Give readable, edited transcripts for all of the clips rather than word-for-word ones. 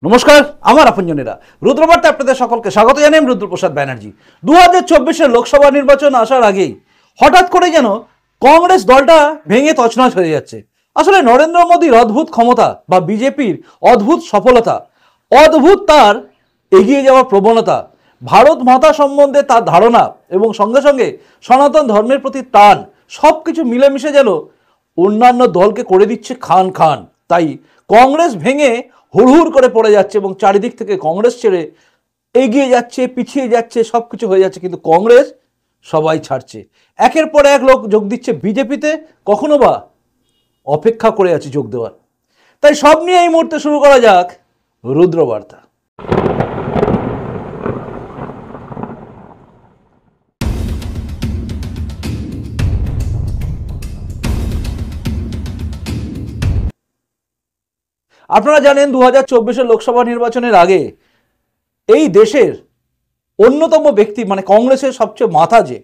নমস্কার, আমার আপনজনেরা রুদ্রবার্তা আপনাদের সকলকে স্বাগত জানাই। রুদ্রপ্রসাদ ব্যানার্জি। 2024-এর লোকসভা নির্বাচন আসার আগেই হঠাৎ করে যেন কংগ্রেস দলটা ভেঙে তছনছ হয়ে যাচ্ছে। আসলে নরেন্দ্র মোদীর অদ্ভুত ক্ষমতা বা বিজেপির অদ্ভুত সফলতা, অদ্ভুত তার এগিয়ে যাওয়ার প্রবণতা, ভারত মাতা সম্বন্ধে তার ধারণা এবং সঙ্গে সঙ্গে সনাতন ধর্মের প্রতি টান, সব কিছু মিলেমিশে যেন অন্যান্য দলকে করে দিচ্ছে খান খান। তাই কংগ্রেস ভেঙে হুড়হুড় করে পড়ে যাচ্ছে এবং চারিদিক থেকে কংগ্রেস ছেড়ে এগিয়ে যাচ্ছে, পিছিয়ে যাচ্ছে, সব কিছু হয়ে যাচ্ছে, কিন্তু কংগ্রেস সবাই ছাড়ছে। একের পর এক লোক যোগ দিচ্ছে বিজেপিতে, কখনো বা অপেক্ষা করে আছে যোগ দেওয়ার। তাই সব নিয়ে এই মুহূর্তে শুরু করা যাক রুদ্রবার্তা। আপনারা জানেন 2024-এর লোকসভা নির্বাচনের আগে এই দেশের অন্যতম ব্যক্তি, মানে কংগ্রেসের সবচেয়ে মাথা যে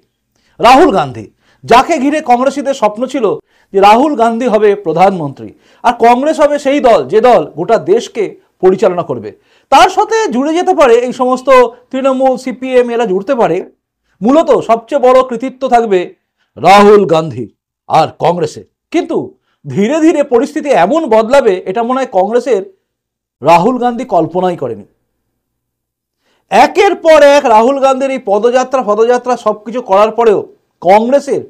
রাহুল গান্ধী, যাকে ঘিরে কংগ্রেসীদের স্বপ্ন ছিল যে রাহুল গান্ধী হবে প্রধানমন্ত্রী আর কংগ্রেস হবে সেই দল যে দল গোটা দেশকে পরিচালনা করবে। তার সাথে জুড়ে যেতে পারে এই সমস্ত তৃণমূল, সিপিএম, এরা জুড়তে পারে। মূলত সবচেয়ে বড় কৃতিত্ব থাকবে রাহুল গান্ধী আর কংগ্রেসের। কিন্তু ধীরে ধীরে পরিস্থিতি এমন বদলাবে, এটা মনে হয় কংগ্রেসের রাহুল গান্ধী কল্পনাই করেনি। একের পর এক রাহুল গান্ধীর এই পদযাত্রা সবকিছু করার পরেও কংগ্রেসের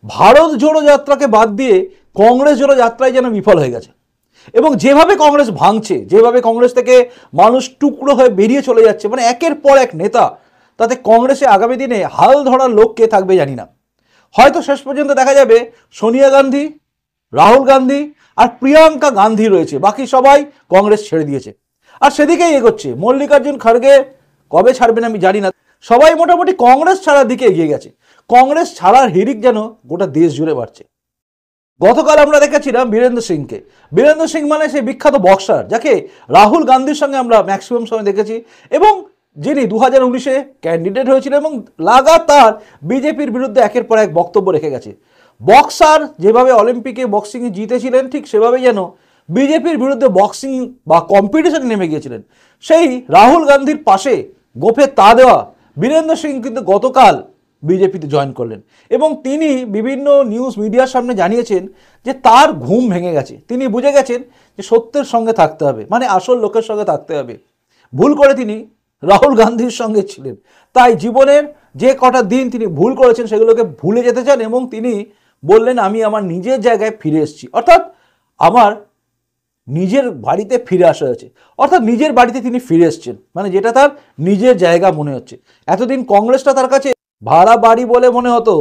ভারত জোড়ো যাত্রাকে বাদ দিয়ে কংগ্রেস জোড়ো যাত্রায় যেন বিফল হয়ে গেছে। এবং যেভাবে কংগ্রেস ভাঙছে, যেভাবে কংগ্রেস থেকে মানুষ টুকরো হয়ে বেরিয়ে চলে যাচ্ছে, মানে একের পর এক নেতা, তাতে কংগ্রেসে আগামী দিনে হাল ধরার লোক কে থাকবে জানি না। হয়তো শেষ পর্যন্ত দেখা যাবে সোনিয়া গান্ধী, রাহুল গান্ধী আর প্রিয়াঙ্কা গান্ধী রয়েছে, বাকি সবাই কংগ্রেস ছেড়ে দিয়েছে আর সেদিকেই এগোচ্ছে। মল্লিকার্জুন খাড়গে কবে ছাড়বেন আমি জানি না। সবাই মোটামুটি কংগ্রেস ছাড়ার দিকে এগিয়ে গেছে। কংগ্রেস ছাড়ার হিড়িক যেন গোটা দেশ জুড়ে বাড়ছে। গতকাল আমরা দেখেছিলাম বীরেন্দ্র সিংকে। বীরেন্দ্র সিং মানে সেই বিখ্যাত বক্সার, যাকে রাহুল গান্ধীর সঙ্গে আমরা ম্যাক্সিমাম সময় দেখেছি এবং যিনি 2019-এ ক্যান্ডিডেট হয়েছিল এবং লাগাতার বিজেপির বিরুদ্ধে একের পর এক বক্তব্য রেখে গেছে। বক্সার যেভাবে অলিম্পিকে বক্সিংয়ে জিতেছিলেন, ঠিক সেভাবেই যেন বিজেপির বিরুদ্ধে বক্সিং বা কম্পিটিশনে নেমে গিয়েছিলেন। সেই রাহুল গান্ধীর পাশে গোফে তা দেওয়া বীরেন্দ্র সিং কিন্তু গতকাল বিজেপিতে জয়েন করলেন এবং তিনি বিভিন্ন নিউজ মিডিয়ার সামনে জানিয়েছেন যে তার ঘুম ভেঙে গেছে। তিনি বুঝে গেছেন যে সত্যের সঙ্গে থাকতে হবে, মানে আসল লোকের সঙ্গে থাকতে হবে। ভুল করে তিনি রাহুল গান্ধীর সঙ্গে ছিলেন, তাই জীবনের যে কটা দিন তিনি ভুল করেছেন সেগুলোকে ভুলে যেতে চান এবং তিনি বললেন আমি আমার নিজের জায়গায় ফিরে এসেছি, অর্থাৎ আমার নিজের বাড়িতে ফিরে আসা হয়েছে, অর্থাৎ নিজের বাড়িতে তিনি ফিরে এসছেন, মানে যেটা তার নিজের জায়গা মনে হচ্ছে। এতদিন কংগ্রেসটা তার কাছে ভাড়া বাড়ি বলে মনে হতো,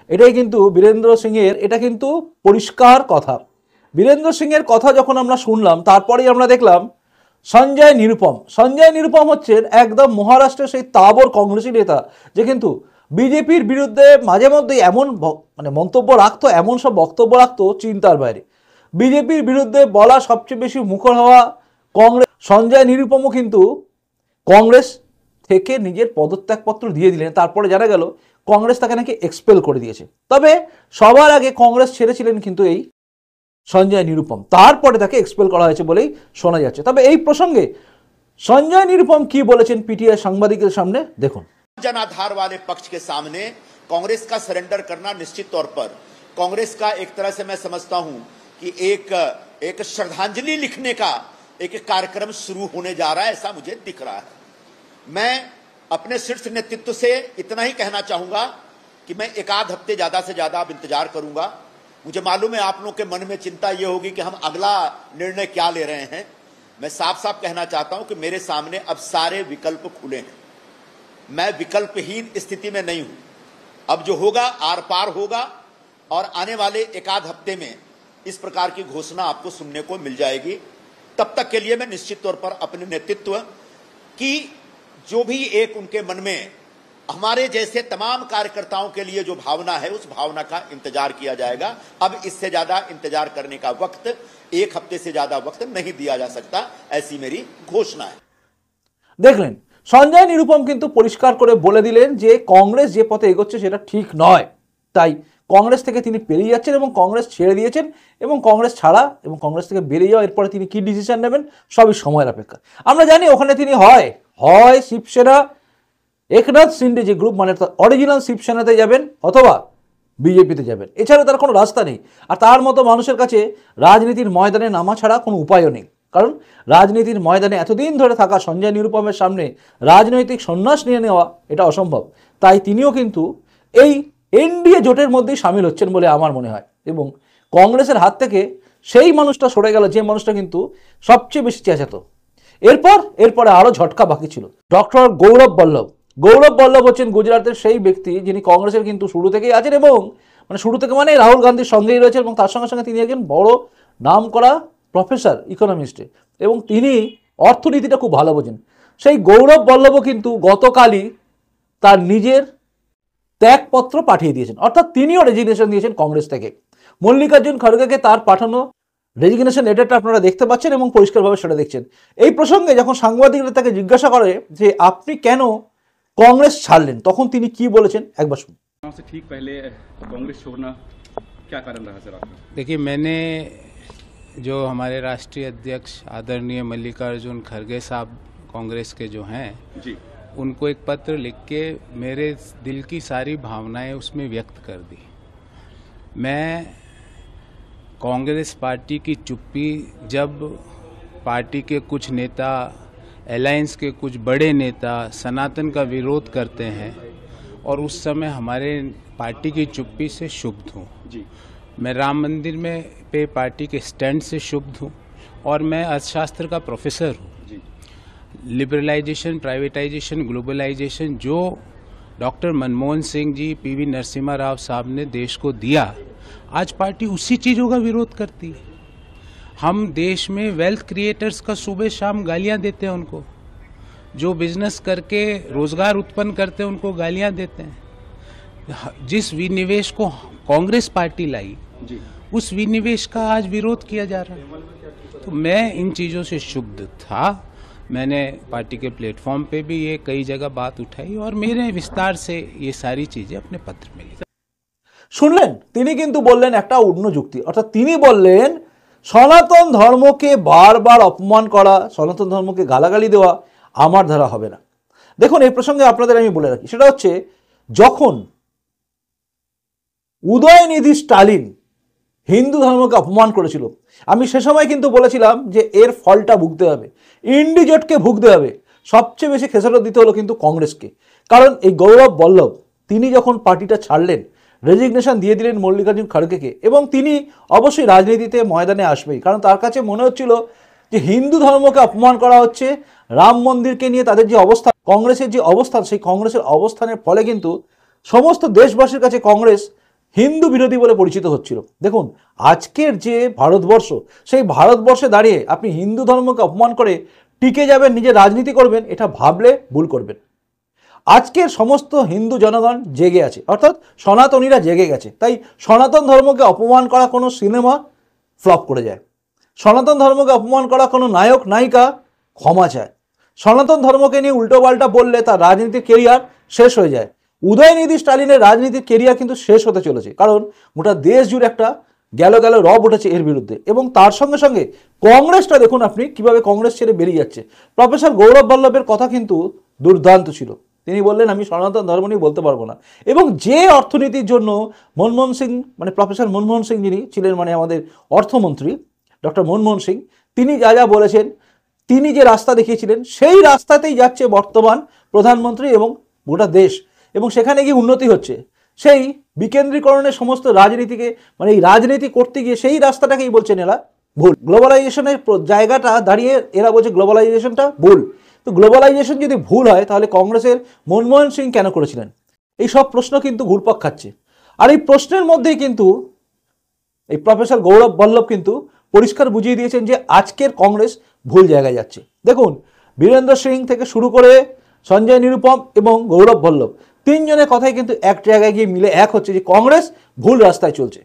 এটাই কিন্তু বীরেন্দ্র সিংয়ের, এটা কিন্তু পরিষ্কার কথা। বীরেন্দ্র সিংয়ের কথা যখন আমরা শুনলাম, তারপরেই আমরা দেখলাম সঞ্জয় নিরুপম হচ্ছেন একদম মহারাষ্ট্রের সেই তাবর কংগ্রেসী নেতা, যে কিন্তু বিজেপির বিরুদ্ধে মাঝে মধ্যে এমন মানে মন্তব্য রাখতো, এমন সব বক্তব্য রাখতো চিন্তার বাইরে। বিজেপির বিরুদ্ধে বলা সবচেয়ে বেশি মুখর হওয়া কংগ্রেস। সঞ্জয় নিরুপমও কিন্তু কংগ্রেস থেকে নিজের পদত্যাগপত্র দিয়ে দিলেন। তারপরে জানা গেল কংগ্রেস তাকে নাকি এক্সপেল করে দিয়েছে। তবে সবার আগে কংগ্রেস ছেড়েছিলেন কিন্তু এই সঞ্জয় নিরুপম, তারপরে তাকে এক্সপেল করা হয়েছে বলেই শোনা যাচ্ছে। তবে এই প্রসঙ্গে সঞ্জয় নিরুপম কি বলেছেন পিটিআই সাংবাদিকদের সামনে দেখুন। जन आधार वाले पक्ष के सामने कांग्रेस का सरेंडर करना निश्चित तौर पर कांग्रेस का एक तरह से मैं समझता हूं कि एक श्रद्धांजलि लिखने का एक कार्यक्रम शुरू होने जा रहा है, ऐसा मुझे दिख रहा है। मैं अपने शीर्ष नेतृत्व से इतना ही कहना चाहूंगा कि मैं एक आध हफ्ते ज्यादा से ज्यादा अब इंतजार करूंगा। मुझे मालूम है आप लोगों के मन में चिंता यह होगी कि हम अगला निर्णय क्या ले रहे हैं। मैं साफ साफ कहना चाहता हूं कि मेरे सामने अब सारे विकल्प खुले हैं। मैं विकल्पहीन स्थिति में नहीं हूं। अब जो होगा आर पार होगा और आने वाले एक आध हफ्ते में इस प्रकार की घोषणा आपको सुनने को मिल जाएगी। तब तक के लिए मैं निश्चित तौर पर अपने नेतृत्व की जो भी एक उनके मन में हमारे जैसे तमाम कार्यकर्ताओं के लिए जो भावना है, उस भावना का इंतजार किया जाएगा। अब इससे ज्यादा इंतजार करने का वक्त, एक हफ्ते से ज्यादा वक्त नहीं दिया जा सकता, ऐसी मेरी घोषणा है। দেখলেন সঞ্জয় নিরুপম কিন্তু পরিষ্কার করে বলে দিলেন যে কংগ্রেস যে পথে এগোচ্ছে সেটা ঠিক নয়। তাই কংগ্রেস থেকে তিনি বেরিয়ে যাচ্ছেন এবং কংগ্রেস ছেড়ে দিয়েছেন এবং কংগ্রেস ছাড়া এবং কংগ্রেস থেকে বেরিয়ে যাওয়া, এরপরে তিনি কী ডিসিশন নেবেন সবই সময়ের অপেক্ষা। আমরা জানি ওখানে তিনি হয় শিবসেনা একনাথ শিন্ডে যে গ্রুপ, মানে অরিজিনাল শিবসেনাতে যাবেন অথবা বিজেপিতে যাবেন, এছাড়া তার কোনো রাস্তা নেই। আর তার মতো মানুষের কাছে রাজনীতির ময়দানে নামা ছাড়া কোনো উপায়ও নেই, কারণ রাজনীতির ময়দানে এতদিন ধরে থাকা সঞ্জয় নিরুপমের সামনে রাজনৈতিক সন্ন্যাস নিয়ে নেওয়া এটা অসম্ভব। তাই তিনিও কিন্তু এই এনডিএ জোটের মধ্যেই সামিল হচ্ছেন বলে আমার মনে হয়, এবং কংগ্রেসের হাত থেকে সেই মানুষটা সরে গেল যে মানুষটা কিন্তু সবচেয়ে বেশি চেঁচাতো। এরপরে আরও ঝটকা বাকি ছিল। ডক্টর গৌরব বল্লভ হচ্ছেন গুজরাটের সেই ব্যক্তি যিনি কংগ্রেসের কিন্তু শুরু থেকেই আছেন, এবং শুরু থেকে মানে রাহুল গান্ধীর সঙ্গেই রয়েছেন, এবং তার সঙ্গে সঙ্গে তিনি একজন বড় নাম করা প্রফেসর ইকোনমিস্টে, এবং তিনি অর্থনীতিটা খুব ভালো বোঝেন। সেই গৌরব বল্লভও কিন্তু গতকালই তার নিজের ত্যাগপত্র পাঠিয়ে দিয়েছেন, অর্থাৎ তিনিও রেজিগনেশন দিয়েছেন কংগ্রেস থেকে। মল্লিকার্জুন খড়গেকে তার পাঠানো রেজিগনেশন লেটারটা আপনারা দেখতে পাচ্ছেন এবং পরিষ্কারভাবে সেটা দেখছেন। এই প্রসঙ্গে যখন সাংবাদিকরা তাকে জিজ্ঞাসা করে যে আপনি কেন कांग्रेस ছাড়লেন, তখন তিনি কি বলেছেন একবার শুনুন। से ठीक पहले कांग्रेस छोड़ना क्या कारण रहा सर आपका? देखिए, मैंने जो हमारे राष्ट्रीय अध्यक्ष आदरणीय मल्लिकार्जुन खड़गे साहब कांग्रेस के जो हैं जी, उनको एक पत्र लिख के मेरे दिल की सारी भावनाएं उसमें व्यक्त कर दी। मैं कांग्रेस पार्टी की चुप्पी, जब पार्टी के कुछ नेता, अलायंस के कुछ बड़े नेता सनातन का विरोध करते हैं, और उस समय हमारे पार्टी की चुप्पी से क्षुब्ध हूँ। जी, मैं राम मंदिर में पे पार्टी के स्टैंड से क्षुब्ध हूँ, और मैं अर्थशास्त्र का प्रोफेसर हूँ। जी, लिबरलाइजेशन, प्राइवेटाइजेशन, ग्लोबलाइजेशन जो डॉक्टर मनमोहन सिंह जी, पीवी नरसिम्हा राव साहब ने देश को दिया, आज पार्टी उसी चीज़ों का विरोध करती है। हम देश में वेल्थ क्रिएटर्स का सुबह शाम गालियां देते हैं उनको, जो बिजनेस करके रोजगार उत्पन्न करते हैं उनको गालियां देते हैं। जिस विनिवेश को कांग्रेस पार्टी लाई, जी, उस विनिवेश का आज विरोध किया जा रहा है। तो मैं इन चीज़ों से क्षुब्ध था। मैंने पार्टी के प्लेटफॉर्म पे भी ये कई जगह बात उठाई, और मेरे विस्तार से ये सारी चीज़ें अपने पत्र में लिखी। শুনলেন, তিনি কিন্তু বললেন একটা অন্য যুক্তি, অর্থাৎ তিনি বললেন সনাতন ধর্মকে বারবার অপমান করা, সনাতন ধর্মকে গালাগালি দেওয়া আমার দ্বারা হবে না। দেখুন, এই প্রসঙ্গে আপনাদের আমি বলে রাখি, সেটা হচ্ছে যখন উদয়নিধি স্টালিন হিন্দু ধর্মকে অপমান করেছিল, আমি সে সময় কিন্তু বলেছিলাম যে এর ফলটা ভুগতে হবে, ইন্ডিজোটকে ভুগতে হবে। সবচেয়ে বেশি খেসারত দিতে হলো কিন্তু কংগ্রেসকে, কারণ এই গৌরব বল্লভ তিনি যখন পার্টিটা ছাড়লেন, রেজিগনেশন দিয়ে দিলেন মল্লিকার্জুন খড়গেকে, এবং তিনি অবশ্যই রাজনীতিতে ময়দানে আসবেই, কারণ তার কাছে মনে হচ্ছিল যে হিন্দু ধর্মকে অপমান করা হচ্ছে, রাম মন্দিরকে নিয়ে তাদের যে অবস্থান, কংগ্রেসের যে অবস্থান, সেই কংগ্রেসের অবস্থানের ফলে কিন্তু সমস্ত দেশবাসীর কাছে কংগ্রেস হিন্দু বিরোধী বলে পরিচিত হচ্ছিল। দেখুন, আজকের যে ভারতবর্ষ, সেই ভারতবর্ষে দাঁড়িয়ে আপনি হিন্দু ধর্মকে অপমান করে টিকে যাবেন, নিজের রাজনীতি করবেন, এটা ভাবলে ভুল করবেন। আজকের সমস্ত হিন্দু জনগণ জেগে আছে, অর্থাৎ সনাতনীরা জেগে গেছে। তাই সনাতন ধর্মকে অপমান করা কোনো সিনেমা ফ্লপ করে যায়, সনাতন ধর্মকে অপমান করা কোনো নায়ক নায়িকা ক্ষমা চায়, সনাতন ধর্মকে নিয়ে উল্টোপাল্টা বললে তার রাজনীতির কেরিয়ার শেষ হয়ে যায়। উদয়নিধি স্টালিনের রাজনীতির কেরিয়ার কিন্তু শেষ হতে চলেছে, কারণ গোটা দেশ জুড়ে একটা গেল রব উঠেছে এর বিরুদ্ধে। এবং তার সঙ্গে সঙ্গে কংগ্রেসটা দেখুন আপনি কিভাবে কংগ্রেস ছেড়ে বেরিয়ে যাচ্ছে। প্রফেসর গৌরব বল্লভের কথা কিন্তু দুর্দান্ত ছিল, তিনি বললেন আমি সনাতন ধর্ম নিয়ে বলতে পারবো না। এবং যে অর্থনীতির জন্য মনমোহন সিং, মানে প্রফেসর মনমোহন সিং যিনি ছিলেন, মানে আমাদের অর্থমন্ত্রী ডক্টর মনমোহন সিং, তিনি যা বলেছেন, তিনি যে রাস্তা দেখিয়েছিলেন, সেই রাস্তাতেই যাচ্ছে বর্তমান প্রধানমন্ত্রী এবং গোটা দেশ, এবং সেখানে গিয়ে উন্নতি হচ্ছে। সেই বিকেন্দ্রীকরণের সমস্ত রাজনীতিকে, মানে এই রাজনীতি করতে গিয়ে সেই রাস্তাটাকেই বলছেন এরা ভুল। গ্লোবালাইজেশনের জায়গাটা দাঁড়িয়ে এরা বলছে গ্লোবালাইজেশনটা ভুল। তো গ্লোবালাইজেশন যদি ভুল হয়, তাহলে কংগ্রেসের মনমোহন সিং কেন করেছিলেন? এই সব প্রশ্ন কিন্তু ঘুরপাক খাচ্ছে। আর এই প্রশ্নের মধ্যেই কিন্তু এই প্রফেসর গৌরব বল্লভ কিন্তু পরিষ্কার বুঝিয়ে দিয়েছেন যে আজকের কংগ্রেস ভুল জায়গায় যাচ্ছে। দেখুন, বীরেন্দ্র সিং থেকে শুরু করে সঞ্জয় নিরুপম এবং গৌরব বল্লভ, তিনজনের কথাই কিন্তু এক জায়গায় গিয়ে মিলে এক হচ্ছে যে কংগ্রেস ভুল রাস্তায় চলছে।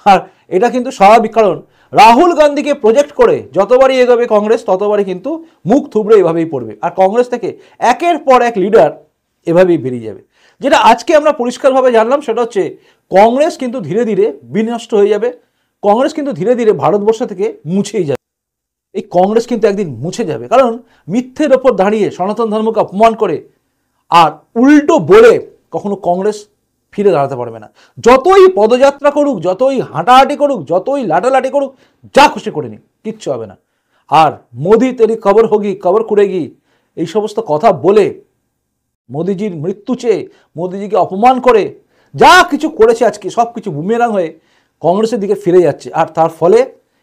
আর এটা কিন্তু স্বাভাবিক, কারণ রাহুল গান্ধীকে প্রজেক্ট করে যতবারই এগোবে কংগ্রেস, ততবারই কিন্তু মুখ থুবড়ে এভাবেই পড়বে, আর কংগ্রেস থেকে একের পর এক লিডার এভাবেই বেরিয়ে যাবে। যেটা আজকে আমরা পরিষ্কারভাবে জানলাম সেটা হচ্ছে কংগ্রেস কিন্তু ধীরে ধীরে বিনষ্ট হয়ে যাবে, কংগ্রেস কিন্তু ধীরে ধীরে ভারতবর্ষ থেকে মুছেই যাবে। এই কংগ্রেস কিন্তু একদিন মুছে যাবে, কারণ মিথ্যের ওপর দাঁড়িয়ে সনাতন ধর্মকে অপমান করে আর উল্টো বলে কখনো কংগ্রেস ফিরে দাঁড়াতে পারবে না। যতই পদযাত্রা করুক, যতই হাঁটাহাঁটি করুক, যতই লাটালাটি করুক, যা খুশি করে নি, কিচ্ছু হবে না। আর মোদি তেরি কবর হোগি কবর কুড়েগি এই সমস্ত কথা বলে মোদিজির মৃত্যু চেয়ে মোদিজিকে অপমান করে যা কিছু করেছে আজকে সব কিছু বুমেরাং হয়ে কংগ্রেসের দিকে ফিরে যাচ্ছে, আর তার ফলে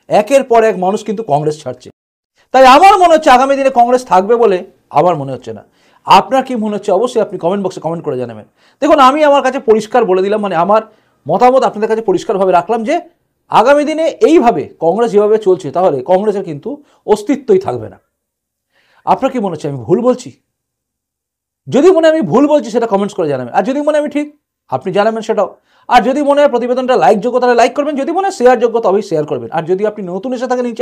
একের পর এক মানুষ কিন্তু কংগ্রেস ছাড়ছে। তাই আমার মনে হচ্ছে আগামী দিনে কংগ্রেস থাকবে বলে আমার মনে হচ্ছে না। আপনার কি মনে হচ্ছে অবশ্যই আপনি কমেন্ট বক্সে কমেন্ট করে জানাবেন। দেখুন, আমি আমার কাছে পরিষ্কার বলে দিলাম, মানে আমার মতামত আপনাদের কাছে পরিষ্কারভাবে রাখলাম যে আগামী দিনে এইভাবে কংগ্রেস যেভাবে চলছে তাহলে কংগ্রেসের কিন্তু অস্তিত্বই থাকবে না। আপনার কি মনে হচ্ছে আমি ভুল বলছি? যদি মনে হয় আমি ভুল বলছি সেটা কমেন্টস করে জানাবেন, আর যদি মনে হয় আমি ঠিক আপনি জানাবেন সেটাও। আর যদি মনে হয় প্রতিবেদনটা লাইকযোগ্য তাহলে লাইক করবেন, যদি মনে হয় শেয়ার যোগ্য তবেই শেয়ার করবেন। আর যদি আপনি নতুন এসে থাকেন এই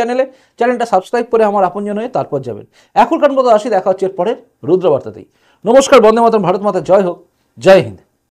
চ্যানেলটা সাবস্ক্রাইব করে আমার আপনজন হয়ে তারপর যাবেন। এখনকার মতো আসি, দেখা হচ্ছে এর পরের রুদ্রবার্তাতেই। নমস্কার, বন্দে মাতরম, ভারত মাতা জয় হোক, জয় হিন্দ।